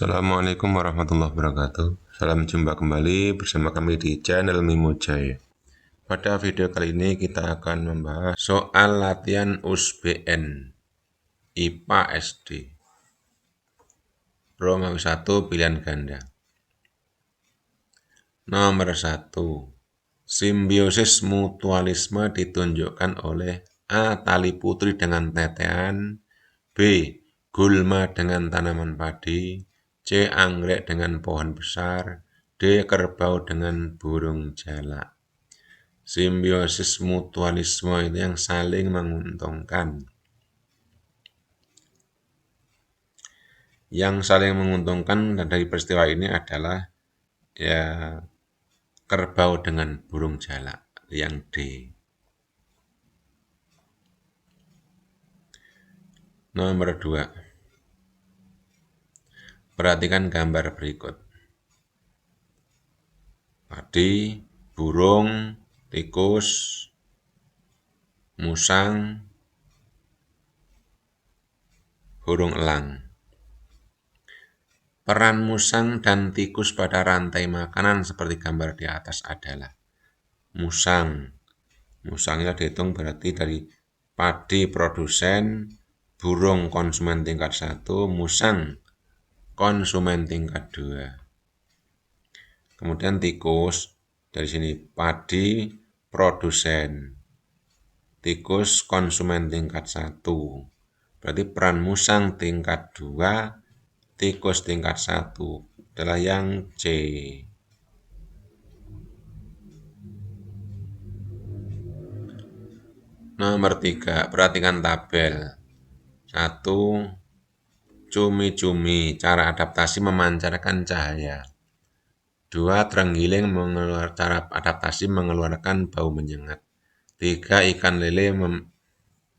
Assalamualaikum warahmatullahi wabarakatuh. Salam jumpa kembali bersama kami di channel Mimo Jaya. Pada video kali ini kita akan membahas soal latihan USBN IPA SD Romawi 1 pilihan ganda. Nomor 1. Simbiosis mutualisme ditunjukkan oleh A. Tali putri dengan tetean, B. Gulma dengan tanaman padi, C. Anggrek dengan pohon besar, D. Kerbau dengan burung jalak. Simbiosis mutualisme itu yang saling menguntungkan. Yang saling menguntungkan dari peristiwa ini adalah ya kerbau dengan burung jalak, yang D. Nomor 2. Perhatikan gambar berikut. Padi, burung, tikus, musang, burung elang. Peran musang dan tikus pada rantai makanan seperti gambar di atas adalah musangnya dihitung berarti dari padi produsen, burung konsumen tingkat 1, musang konsumen tingkat 2. Kemudian tikus, dari sini padi produsen, tikus konsumen tingkat 1. Berarti peran musang tingkat 2, tikus tingkat 1 adalah yang C. Nomor 3, perhatikan tabel. 1. Cumi-cumi, cara adaptasi memancarkan cahaya. 2. Terenggiling cara adaptasi mengeluarkan bau menyengat. 3. Ikan lele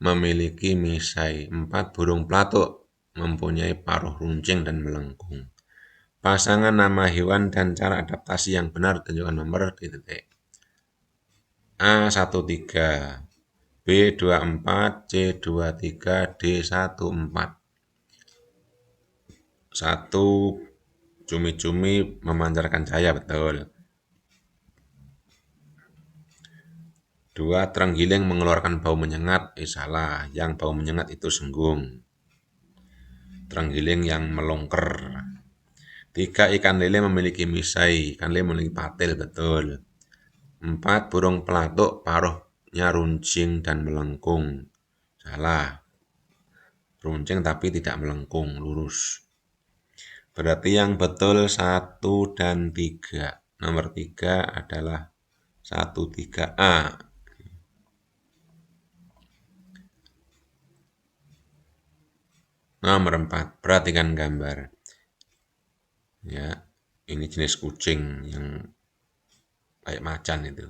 memiliki misai. 4. Burung pelatuk mempunyai paruh runcing dan melengkung. Pasangan nama hewan dan cara adaptasi yang benar tunjukkan nomor di titik. A 13, B 24, C 23, D 14. 1. Cumi-cumi memancarkan cahaya, betul. 2. Terenggiling mengeluarkan bau menyengat, salah. Yang bau menyengat itu senggung. Terenggiling yang melongker. 3. Ikan lele memiliki misai, ikan lele memiliki patil, betul. 4. Burung pelatuk paruhnya runcing dan melengkung, salah. Runcing tapi tidak melengkung, lurus. Berarti yang betul 1 dan 3. Nomor 3 adalah 13A. Nomor 4, perhatikan gambar. Ya, ini jenis kucing yang kayak macan itu.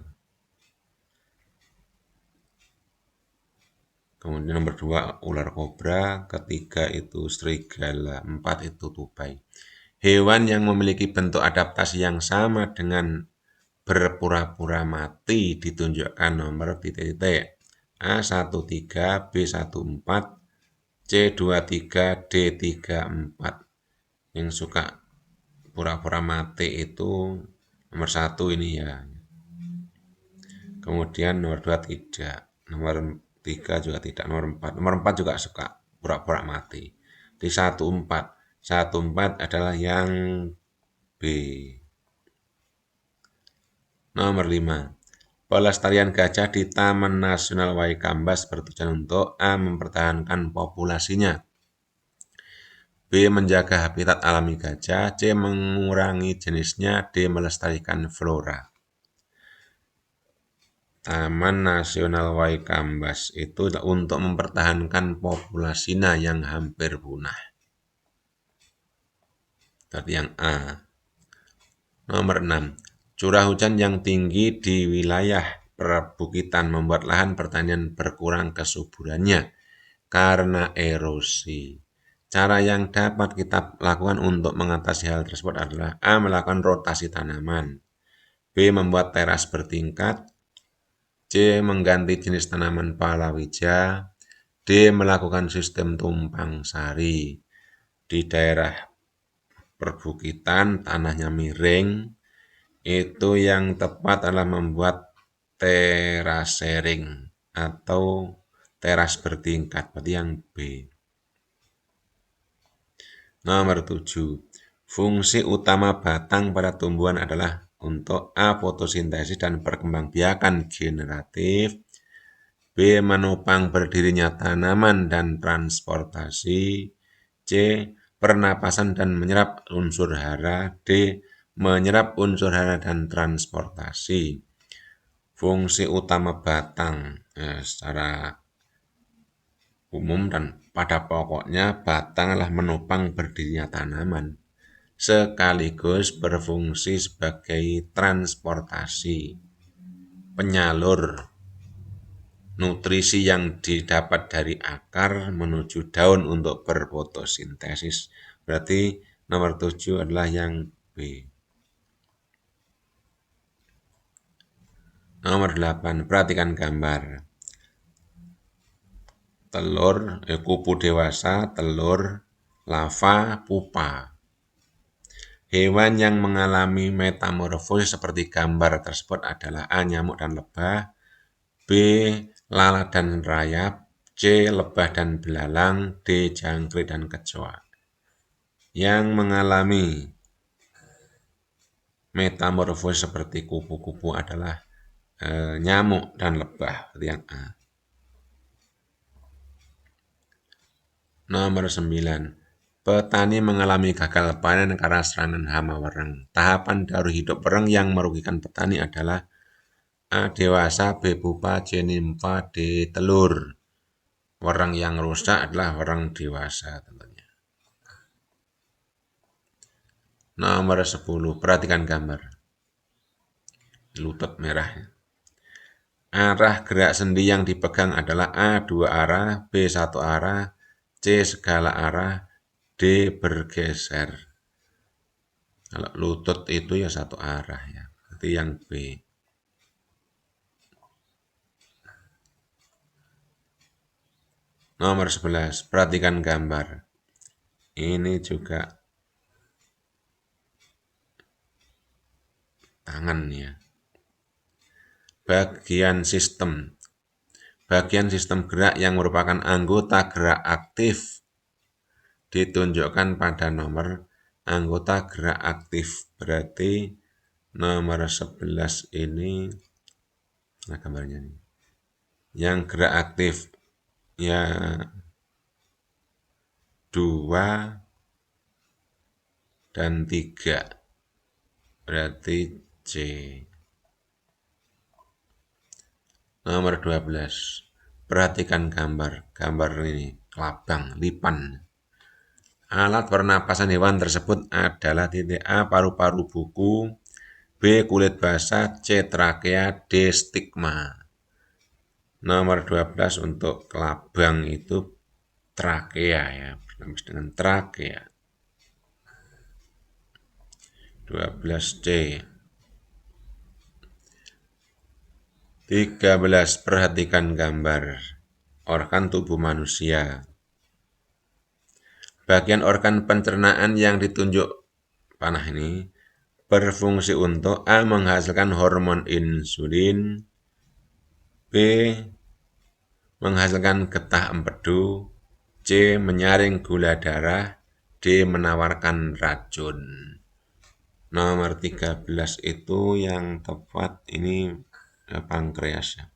Kemudian nomor 2 ular kobra, ketiga itu serigala, 4 itu tupai. Hewan yang memiliki bentuk adaptasi yang sama dengan berpura-pura mati ditunjukkan nomor titik-titik. A 13, B 14, C 23, D 34. Yang suka pura-pura mati itu nomor 1 ini ya. Kemudian nomor 2 tidak. Nomor 3 juga tidak. Nomor 4 juga suka pura-pura mati. Di 14. 14 adalah yang B. Nomor 5. Pelestarian gajah di Taman Nasional Waikambas bertujuan untuk A. mempertahankan populasinya, B. menjaga habitat alami gajah, C. mengurangi jenisnya, D. melestarikan flora. Taman Nasional Waikambas itu untuk mempertahankan populasinya yang hampir punah. Tadi yang A. Nomor 6. Curah hujan yang tinggi di wilayah perbukitan membuat lahan pertanian berkurang kesuburannya karena erosi. Cara yang dapat kita lakukan untuk mengatasi hal tersebut adalah A. melakukan rotasi tanaman, B. membuat teras bertingkat, C. mengganti jenis tanaman palawija, D. melakukan sistem tumpang sari. Di daerah perbukitan, tanahnya miring, itu yang tepat adalah membuat terasering atau teras bertingkat, berarti yang B. Nomor 7. Fungsi utama batang pada tumbuhan adalah untuk A. Fotosintesis dan perkembangbiakan generatif, B. Menopang berdirinya tanaman dan transportasi, C. Pernapasan dan menyerap unsur hara, D. Menyerap unsur hara dan transportasi. Fungsi utama batang secara umum dan pada pokoknya batang adalah menopang berdirinya tanaman, sekaligus berfungsi sebagai transportasi, penyalur nutrisi yang didapat dari akar menuju daun untuk berfotosintesis. Berarti nomor 7 adalah yang B. Nomor 8, perhatikan gambar. Kupu dewasa, telur, lava, pupa. Hewan yang mengalami metamorfosis seperti gambar tersebut adalah A. Nyamuk dan lebah, B. Lalat dan rayap, C. Lebah dan belalang, D. Jangkrik dan kecoa. Yang mengalami metamorfosis seperti kupu-kupu adalah nyamuk dan lebah, yang A. Nomor 9. Petani mengalami gagal panen karena serangan hama wereng. Tahapan dari hidup wereng yang merugikan petani adalah A. Dewasa, B. Pupa, C. Nimfa, D. Telur. Wereng yang rusak adalah wereng dewasa tentunya. Nomor 10. Perhatikan gambar. Lutut merah. Arah gerak sendi yang dipegang adalah A. 2 arah, B. 1 arah, C. Segala arah, D. Bergeser. Kalau lutut itu ya 1 arah ya. Berarti yang B. Nomor 11. Perhatikan gambar. Ini juga tangan ya. Bagian sistem gerak yang merupakan anggota gerak aktif ditunjukkan pada nomor anggota gerak aktif. Berarti nomor 11 ini, nah gambarnya nih, yang gerak aktif ya 2 dan 3, berarti C. Nomor 12. Perhatikan gambar ini, kelabang, lipan. Alat pernapasan hewan tersebut adalah titik A. Paru-paru buku, B. Kulit basah, C. Trakea, D. Stigma. Nomor 12 untuk kelabang itu trakea ya, bernama dengan trakea. 12C. 13. Perhatikan gambar organ tubuh manusia. Bagian organ pencernaan yang ditunjuk panah ini berfungsi untuk A. Menghasilkan hormon insulin, B. Menghasilkan getah empedu, C. Menyaring gula darah, D. Menawarkan racun. Nomor 13 itu yang tepat ini pankreas ya.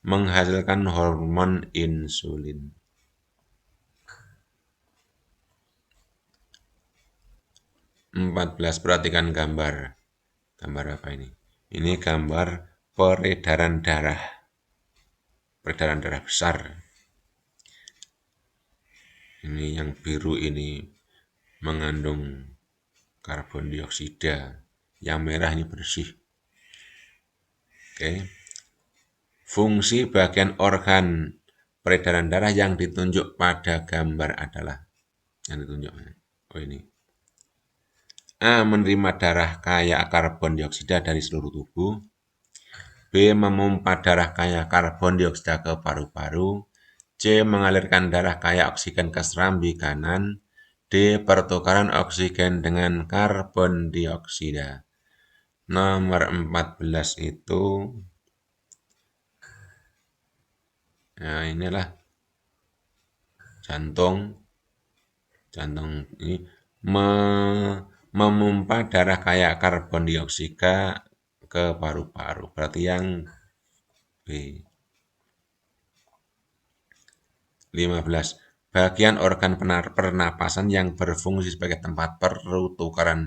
Menghasilkan hormon insulin. 14. Perhatikan gambar. Gambar apa ini? Ini gambar peredaran darah. Peredaran darah besar. Ini yang biru ini mengandung karbon dioksida. Yang merah ini bersih. Oke. Fungsi bagian organ peredaran darah yang ditunjuk pada gambar adalah yang ditunjuk. Oh ini. A. Menerima darah kaya karbon dioksida dari seluruh tubuh. B. Memompa darah kaya karbon dioksida ke paru-paru. C. Mengalirkan darah kaya oksigen ke serambi kanan. D. Pertukaran oksigen dengan karbon dioksida. Nomor 14 itu, nah inilah jantung ini memompa darah kayak karbon dioksida ke paru-paru. Berarti yang B. 15. Bagian organ pernapasan yang berfungsi sebagai tempat pertukaran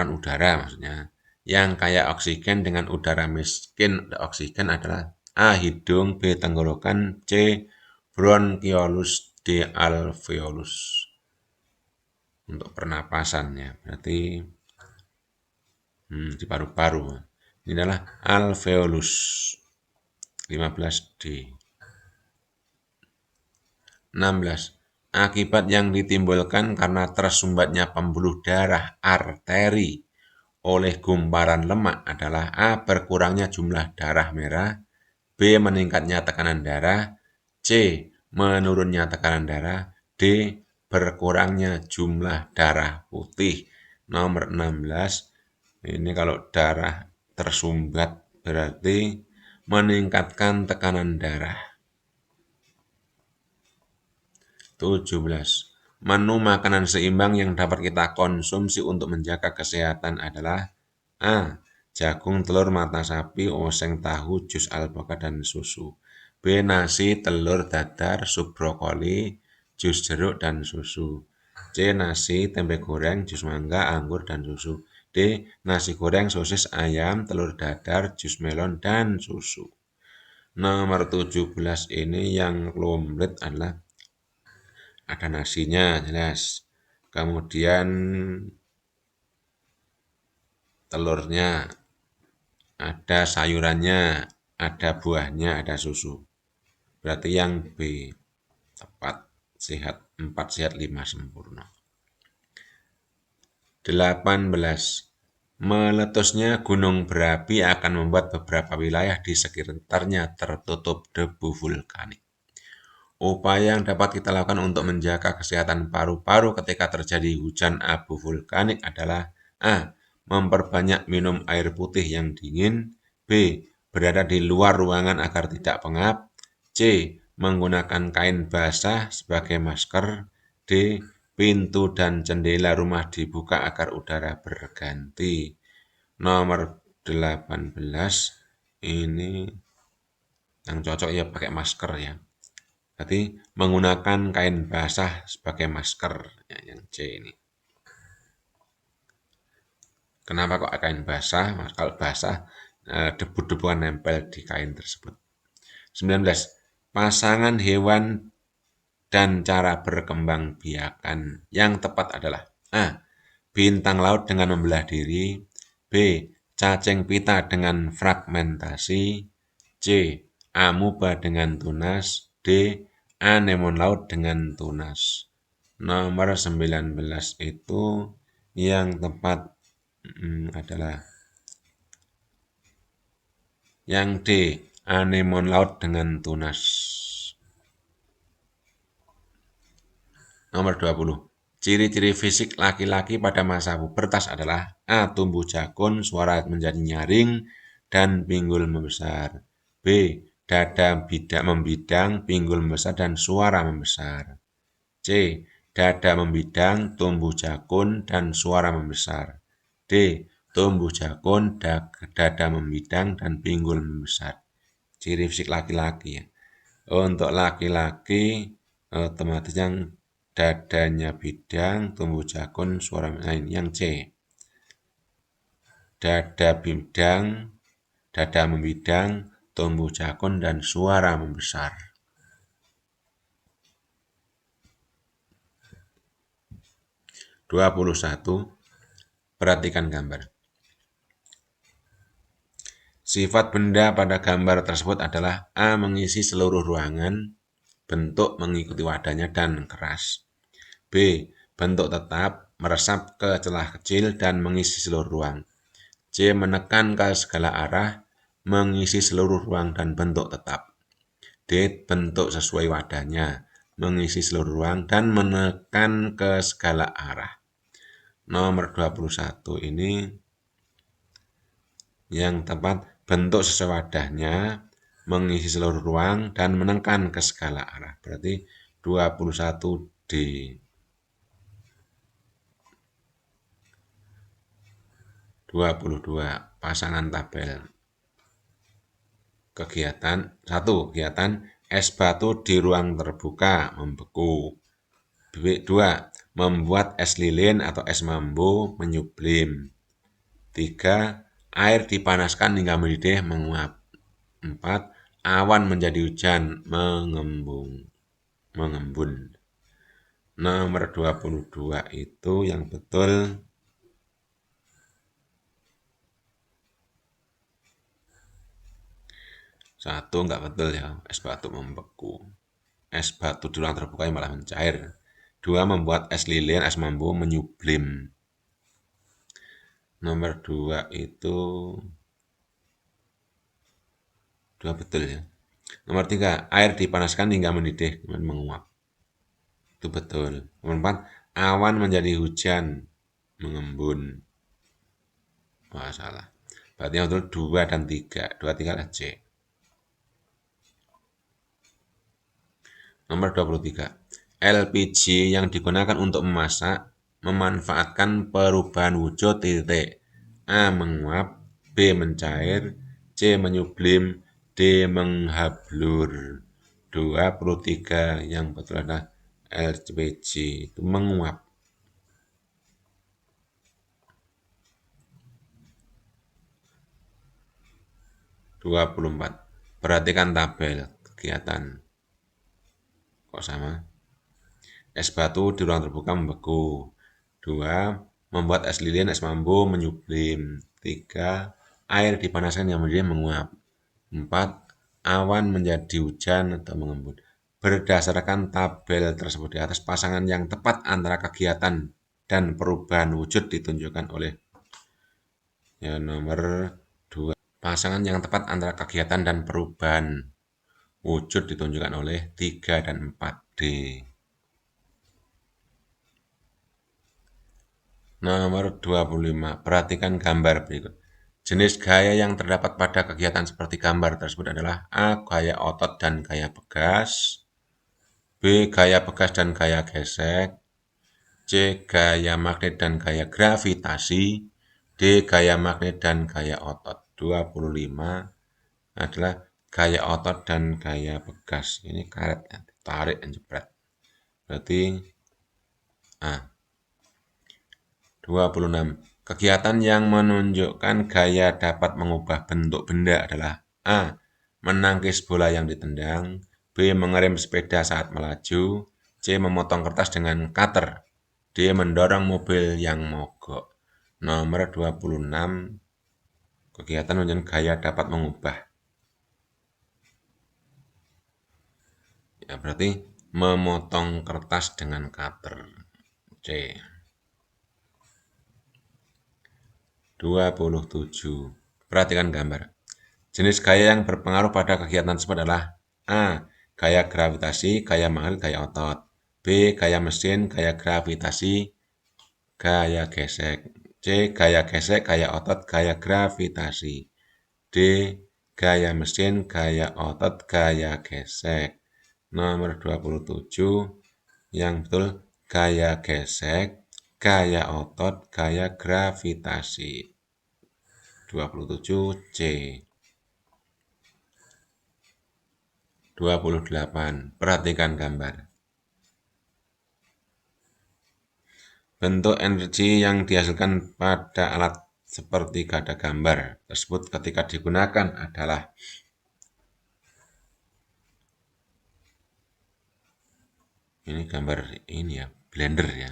udara maksudnya. Yang kaya oksigen dengan udara miskin oksigen adalah A. Hidung, B. Tenggorokan, C. Bronkiolus, D. Alveolus. Untuk pernapasannya berarti di paru-paru. Ini adalah alveolus. 15D. 16. Akibat yang ditimbulkan karena tersumbatnya pembuluh darah arteri oleh gumparan lemak adalah A. Berkurangnya jumlah darah merah, B. Meningkatnya tekanan darah, C. Menurunnya tekanan darah, D. Berkurangnya jumlah darah putih. Nomor 16, ini kalau darah tersumbat berarti meningkatkan tekanan darah. 17. Menu makanan seimbang yang dapat kita konsumsi untuk menjaga kesehatan adalah A. Jagung, telur, mata sapi, oseng, tahu, jus alpukat, dan susu. B. Nasi, telur, dadar, sup brokoli, jus jeruk, dan susu. C. Nasi, tempe goreng, jus mangga, anggur, dan susu. D. Nasi goreng, sosis, ayam, telur dadar, jus melon, dan susu. Nomor 17 ini yang komplit adalah ada nasinya jelas, kemudian telurnya, ada sayurannya, ada buahnya, ada susu. Berarti yang B tepat, sehat 4 sehat 5 sempurna. 18. Meletusnya gunung berapi akan membuat beberapa wilayah di sekitarnya tertutup debu vulkanik. Upaya yang dapat kita lakukan untuk menjaga kesehatan paru-paru ketika terjadi hujan abu vulkanik adalah A. Memperbanyak minum air putih yang dingin, B. Berada di luar ruangan agar tidak pengap, C. Menggunakan kain basah sebagai masker, D. Pintu dan jendela rumah dibuka agar udara berganti. Nomor 18 ini yang cocok ya pakai masker ya. Berarti menggunakan kain basah sebagai masker, ya, yang C ini. Kenapa kok kain basah? Kalau basah, debu-debuan nempel di kain tersebut. 19. Pasangan hewan dan cara berkembang biakan yang tepat adalah A. Bintang laut dengan membelah diri, B. Cacing pita dengan fragmentasi, C. Amuba dengan tunas, D. Anemon laut dengan tunas. Nomor 19 itu yang tepat adalah yang D. Anemon laut dengan tunas. Nomor 20. Ciri-ciri fisik laki-laki pada masa pubertas adalah A. Tumbuh jakun, suara menjadi nyaring, dan pinggul membesar. B. Dada membidang, pinggul membesar, dan suara membesar. C. Dada membidang, tumbuh jakun, dan suara membesar. D. Tumbuh jakun, dada membidang, dan pinggul membesar. Ciri fisik laki-laki ya. Untuk laki-laki otomatis yang dadanya bidang, tumbuh jakun, suara lain. Yang C. Dada bidang, dada membidang, tumbuh jakun, dan suara membesar. 21. Perhatikan gambar. Sifat benda pada gambar tersebut adalah A. Mengisi seluruh ruangan, bentuk mengikuti wadahnya dan keras. B. Bentuk tetap, meresap ke celah kecil dan mengisi seluruh ruang. C. Menekan ke segala arah, mengisi seluruh ruang dan bentuk tetap. D. Bentuk sesuai wadahnya, mengisi seluruh ruang, dan menekan ke segala arah. Nomor 21 ini yang tepat, bentuk sesuai wadahnya, mengisi seluruh ruang, dan menekan ke segala arah. Berarti 21D. 22. Pasangan tabel. Kegiatan 1. Kegiatan es batu di ruang terbuka membeku. 2. Membuat es lilin atau es mambo menyublim. 3. Air dipanaskan hingga mendidih menguap. 4. Awan menjadi hujan mengembun. Nomor 22 itu yang betul. 1 enggak betul ya, es batu membeku. Es batu di ruang terbuka yang malah mencair. 2. Membuat es lilin, es mambo menyublim. Nomor 2 itu 2 betul ya. Nomor 3, air dipanaskan hingga mendidih menguap. Itu betul. Nomor 4, awan menjadi hujan mengembun. Wah, salah. Berarti yang betul 2 dan 3. 2, 3 lah C. Nomor 23. LPG yang digunakan untuk memasak memanfaatkan perubahan wujud titik. A. Menguap, B. Mencair, C. Menyublim, D. Menghablur. 23 yang betul adalah LPG itu menguap. 24. Perhatikan tabel kegiatan. Kok sama? Es batu di ruang terbuka membeku. 2. Membuat es lilin, es mambo menyublim. 3. Air dipanaskan yang mendidih menguap. 4. Awan menjadi hujan atau mengembun. Berdasarkan tabel tersebut di atas, pasangan yang tepat antara kegiatan dan perubahan wujud ditunjukkan oleh nomor 2. Pasangan yang tepat antara kegiatan dan perubahan wujud ditunjukkan oleh 3 dan 4D. Nomor 25. Perhatikan gambar berikut. Jenis gaya yang terdapat pada kegiatan seperti gambar tersebut adalah A. Gaya otot dan gaya pegas, B. Gaya pegas dan gaya gesek, C. Gaya magnet dan gaya gravitasi, D. Gaya magnet dan gaya otot. 25 adalah gaya otot dan gaya pegas. Ini karet, tarik dan jepret. Berarti A. 26. Kegiatan yang menunjukkan gaya dapat mengubah bentuk benda adalah A. Menangkis bola yang ditendang, B. Mengerem sepeda saat melaju, C. Memotong kertas dengan cutter, D. Mendorong mobil yang mogok. Nomor 26. Kegiatan menunjukkan gaya dapat mengubah. Ya, berarti memotong kertas dengan cutter. C. 27. Perhatikan gambar. Jenis gaya yang berpengaruh pada kegiatan tersebut adalah A. Gaya gravitasi, gaya magnet, gaya otot. B. Gaya mesin, gaya gravitasi, gaya gesek. C. Gaya gesek, gaya otot, gaya gravitasi. D. Gaya mesin, gaya otot, gaya gesek. Nomor 27 yang betul gaya gesek, gaya otot, gaya gravitasi. 27 C. 28. Perhatikan gambar. Bentuk energi yang dihasilkan pada alat seperti pada gambar tersebut ketika digunakan adalah ini gambar ini ya, blender ya.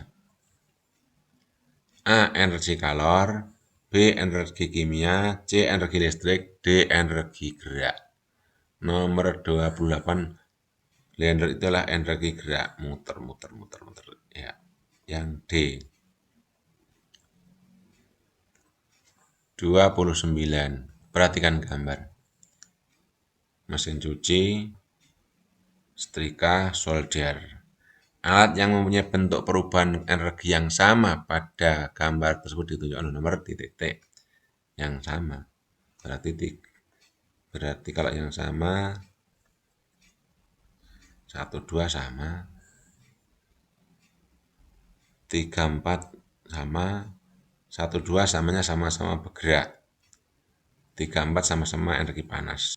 A. Energi kalor, B. Energi kimia, C. Energi listrik, D. Energi gerak. Nomor 28. Blender itulah energi gerak, muter ya. Yang D. 29. Perhatikan gambar. Mesin cuci, setrika, solder. Alat yang mempunyai bentuk perubahan energi yang sama pada gambar tersebut ditunjukkan nomor titik yang sama. Berarti kalau yang sama 1, 2 sama, 3, 4 sama, 1, 2 samanya sama-sama bergerak. 3, 4 sama-sama energi panas.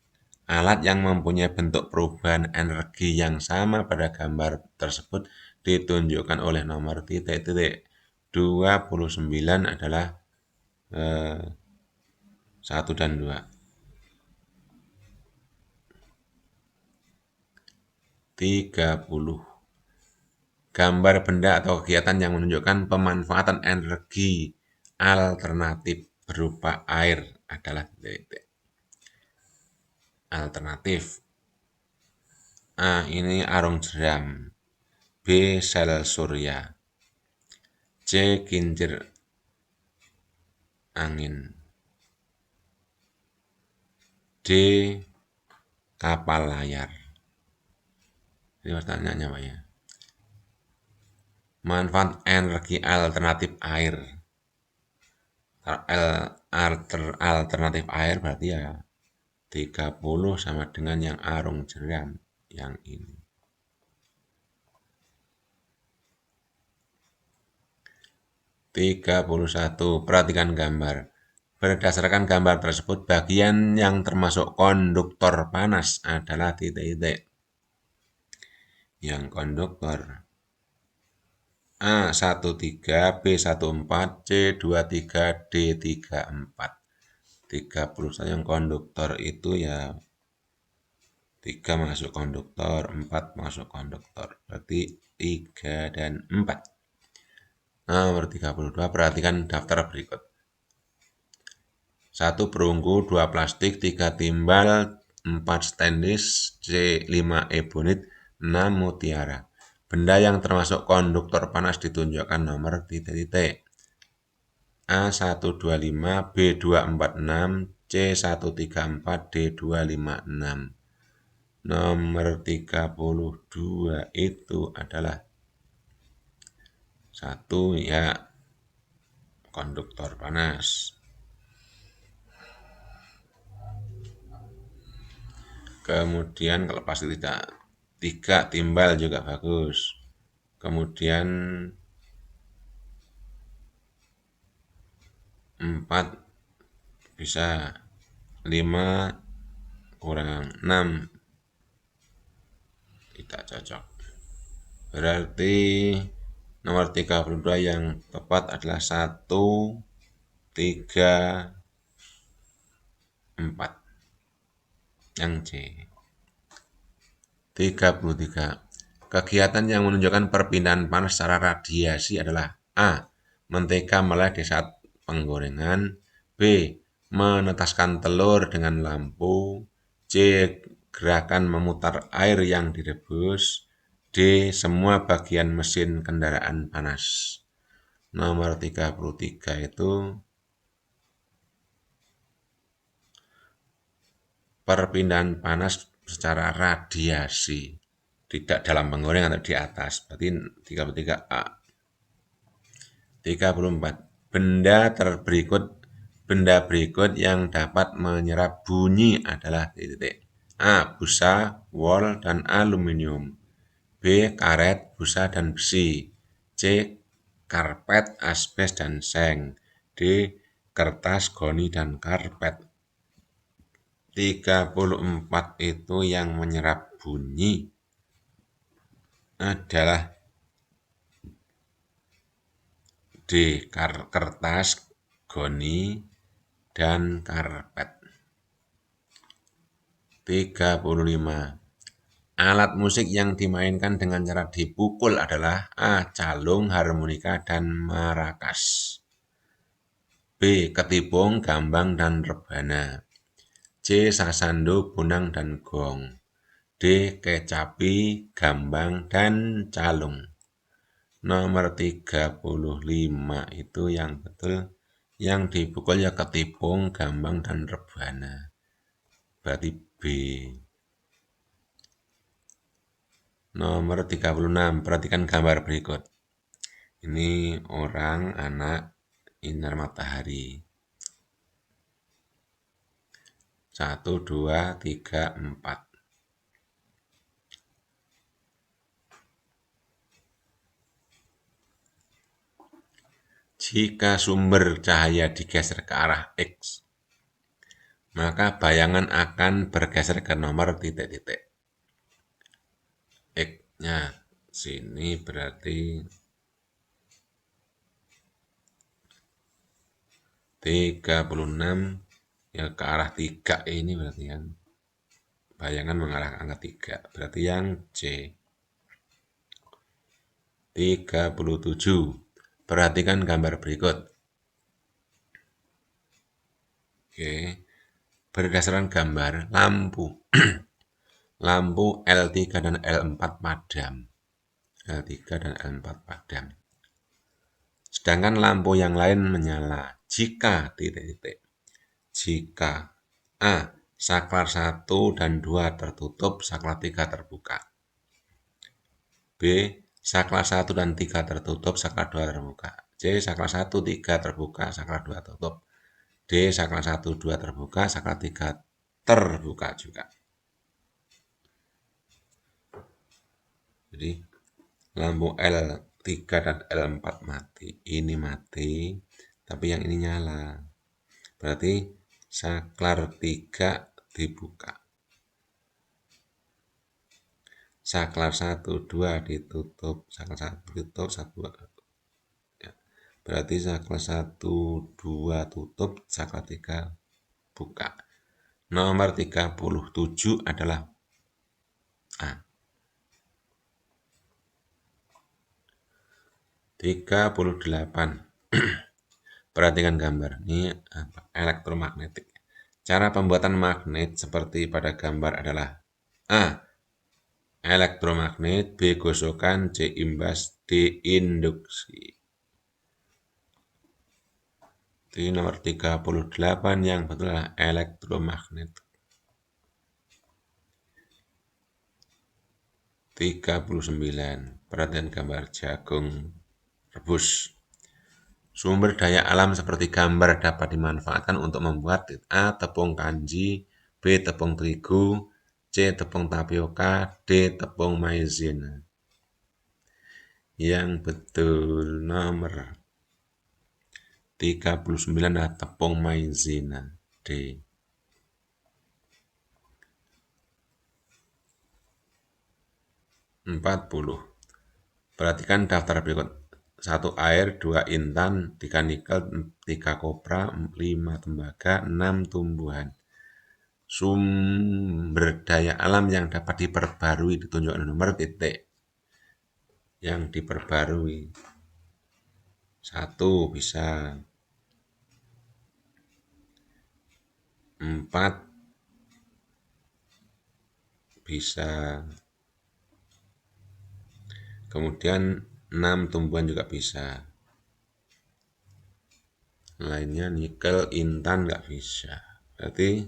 Alat yang mempunyai bentuk perubahan energi yang sama pada gambar tersebut ditunjukkan oleh nomor titik-titik. 29 adalah 1 dan 2. 30. Gambar benda atau kegiatan yang menunjukkan pemanfaatan energi alternatif berupa air adalah titik. Alternatif. A. Ini arung jeram. B. Sel surya. C. Kincir angin. D. Kapal layar. Ini pertanyaannya Pak ya. Manfaat energi alternatif air. Alternatif air berarti ya 30 sama dengan yang arung jeram yang ini. 31. Perhatikan gambar. Berdasarkan gambar tersebut, bagian yang termasuk konduktor panas adalah titik-titik. Yang konduktor A 13, B 14, C 23, D 34. 31 yang konduktor itu ya 3 masuk konduktor, 4 masuk konduktor. Berarti 3 dan 4. Nomor 32, perhatikan daftar berikut. 1 perunggu, 2 plastik, 3 timbal, 4 stainless, C 5 ebonit, 6 mutiara. Benda yang termasuk konduktor panas ditunjukkan nomor titik-titik. A 125, B 246, C 134, D 256. Nomor 32 itu adalah 1 ya konduktor panas. Kemudian kalau pasti tidak 3 timbal juga bagus. Kemudian 4 bisa, 5 kurang 6 tidak cocok. Berarti nomor 32 yang tepat adalah 1, 3, 4. Yang C. 33. Kegiatan yang menunjukkan perpindahan panas secara radiasi adalah A. Mentega meleleh di saat penggorengan. B. Menetaskan telur dengan lampu. C. Gerakan memutar air yang direbus. D. Semua bagian mesin kendaraan panas. Nomor 33 itu perpindahan panas secara radiasi, tidak dalam penggorengan atau di atas. Berarti 33A. 34. Benda berikut yang dapat menyerap bunyi adalah titik. A. Busa, wol, dan aluminium. B. Karet, busa, dan besi. C. Karpet, asbes, dan seng. D. Kertas, goni, dan karpet. 34 itu yang menyerap bunyi adalah D. Kertas, goni, dan karpet. 35. Alat musik yang dimainkan dengan cara dipukul adalah A. Calung, harmonika, dan marakas. B. Ketipung, gambang, dan rebana. C. Sasando, bunang, dan gong. D. Kecapi, gambang, dan calung. Nomor 35 itu yang betul. Yang dipukul ya ketipung, gambang, dan rebana. Berarti B. Nomor 36, perhatikan gambar berikut. Ini orang, anak, sinar matahari. 1, 2, 3, 4. Jika sumber cahaya digeser ke arah X, maka bayangan akan bergeser ke nomor titik-titik. X-nya sini berarti 36 ya ke arah 3 ini berarti kan. Bayangan mengarah ke angka 3. Berarti yang C. 37. Perhatikan gambar berikut. Oke. Berdasarkan gambar, lampu lampu L3 dan L4 padam. L3 dan L4 padam. Sedangkan lampu yang lain menyala jika titik-titik. Jika A. Saklar 1 dan 2 tertutup, saklar 3 terbuka. B. Saklar 1 dan 3 tertutup, saklar 2 terbuka. C. Saklar 1, 3 terbuka, saklar 2 tertutup. D. Saklar 1, 2 terbuka, saklar 3 terbuka juga. Jadi lampu L3 dan L4 mati. Ini mati, tapi yang ini nyala. Berarti saklar 3 dibuka. Saklar 1, 2 ditutup. Saklar 1 ditutup, 1, 2 tutup. Ya. Berarti saklar 1, 2 tutup, saklar 3 buka. Nomor 37 adalah A. 38. Perhatikan gambar. Ini elektromagnetik. Cara pembuatan magnet seperti pada gambar adalah A. Elektromagnet, B. Gosokan, C. Imbas, D. Induksi. Di nomor 38 yang betul adalah elektromagnet. 39. Perhatikan gambar jagung rebus. Sumber daya alam seperti gambar dapat dimanfaatkan untuk membuat A. Tepung kanji, B. Tepung terigu, C. Tepung tapioka, D. Tepung maizena. Yang betul nomor 39 adalah tepung maizena, D. 40. Perhatikan daftar berikut. 1 air, 2 intan, 3 nikel, 3 kopra, 5 tembaga, 6 tumbuhan. Sumber daya alam yang dapat diperbarui ditunjukkan nomor titik. Yang diperbarui. 1 bisa. 4 bisa. Kemudian 6 tumbuhan juga bisa. Lainnya nikel, intan nggak bisa. Berarti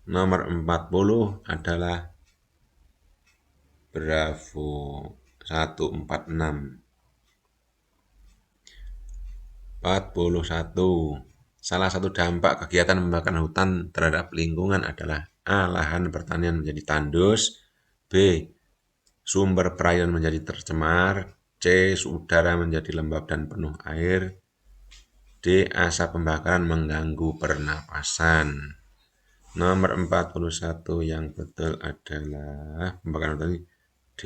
nomor 40 adalah Bravo 146. 41. Salah satu dampak kegiatan pembakaran hutan terhadap lingkungan adalah A. Lahan pertanian menjadi tandus, B. Sumber perairan menjadi tercemar, C. Udara menjadi lembab dan penuh air, D. Asap pembakaran mengganggu pernapasan. Nomor 41 yang betul adalah pembakaran hutan D.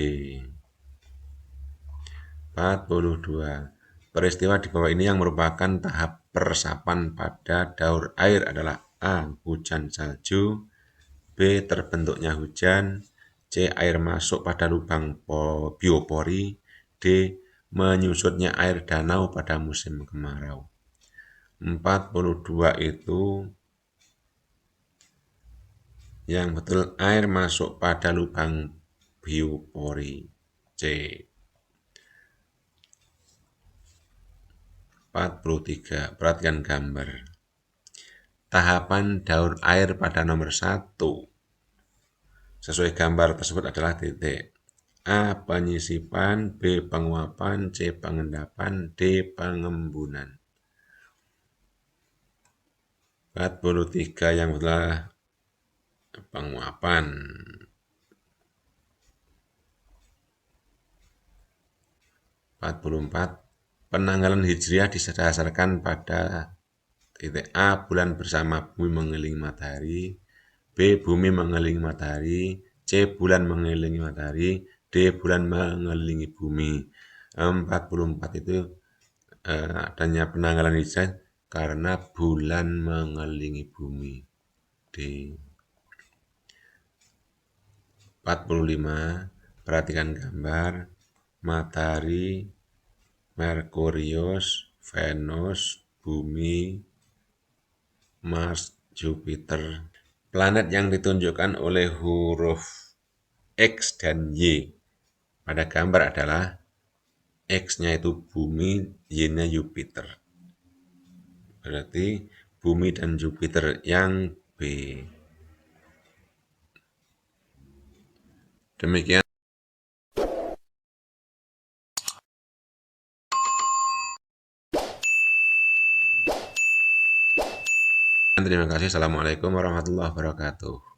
42. Peristiwa di bawah ini yang merupakan tahap peresapan pada daur air adalah A. Hujan salju, B. Terbentuknya hujan, C. Air masuk pada lubang biopori, D. Menyusutnya air danau pada musim kemarau. 42 itu yang betul air masuk pada lubang biopori, C. 43. Perhatikan gambar. Tahapan daur air pada nomor 1 sesuai gambar tersebut adalah titik. A. Penyisipan, B. Penguapan, C. Pengendapan, D. Pengembunan. 43 yang betul penguapan. 44. Penanggalan Hijriah didasarkan pada titik A. Bulan bersama bumi mengelilingi matahari, B. Bumi mengelilingi matahari, C. Bulan mengelilingi matahari, D. Bulan mengelilingi bumi. 44 itu adanya penanggalan Hijriah karena bulan mengelilingi bumi. D. 45. Perhatikan gambar matahari, Merkurius, Venus, Bumi, Mars, Jupiter. Planet yang ditunjukkan oleh huruf X dan Y pada gambar adalah X-nya itu Bumi, Y-nya Jupiter. Berarti Bumi dan Jupiter yang B. Demikian. Terima kasih. Assalamualaikum warahmatullahi wabarakatuh.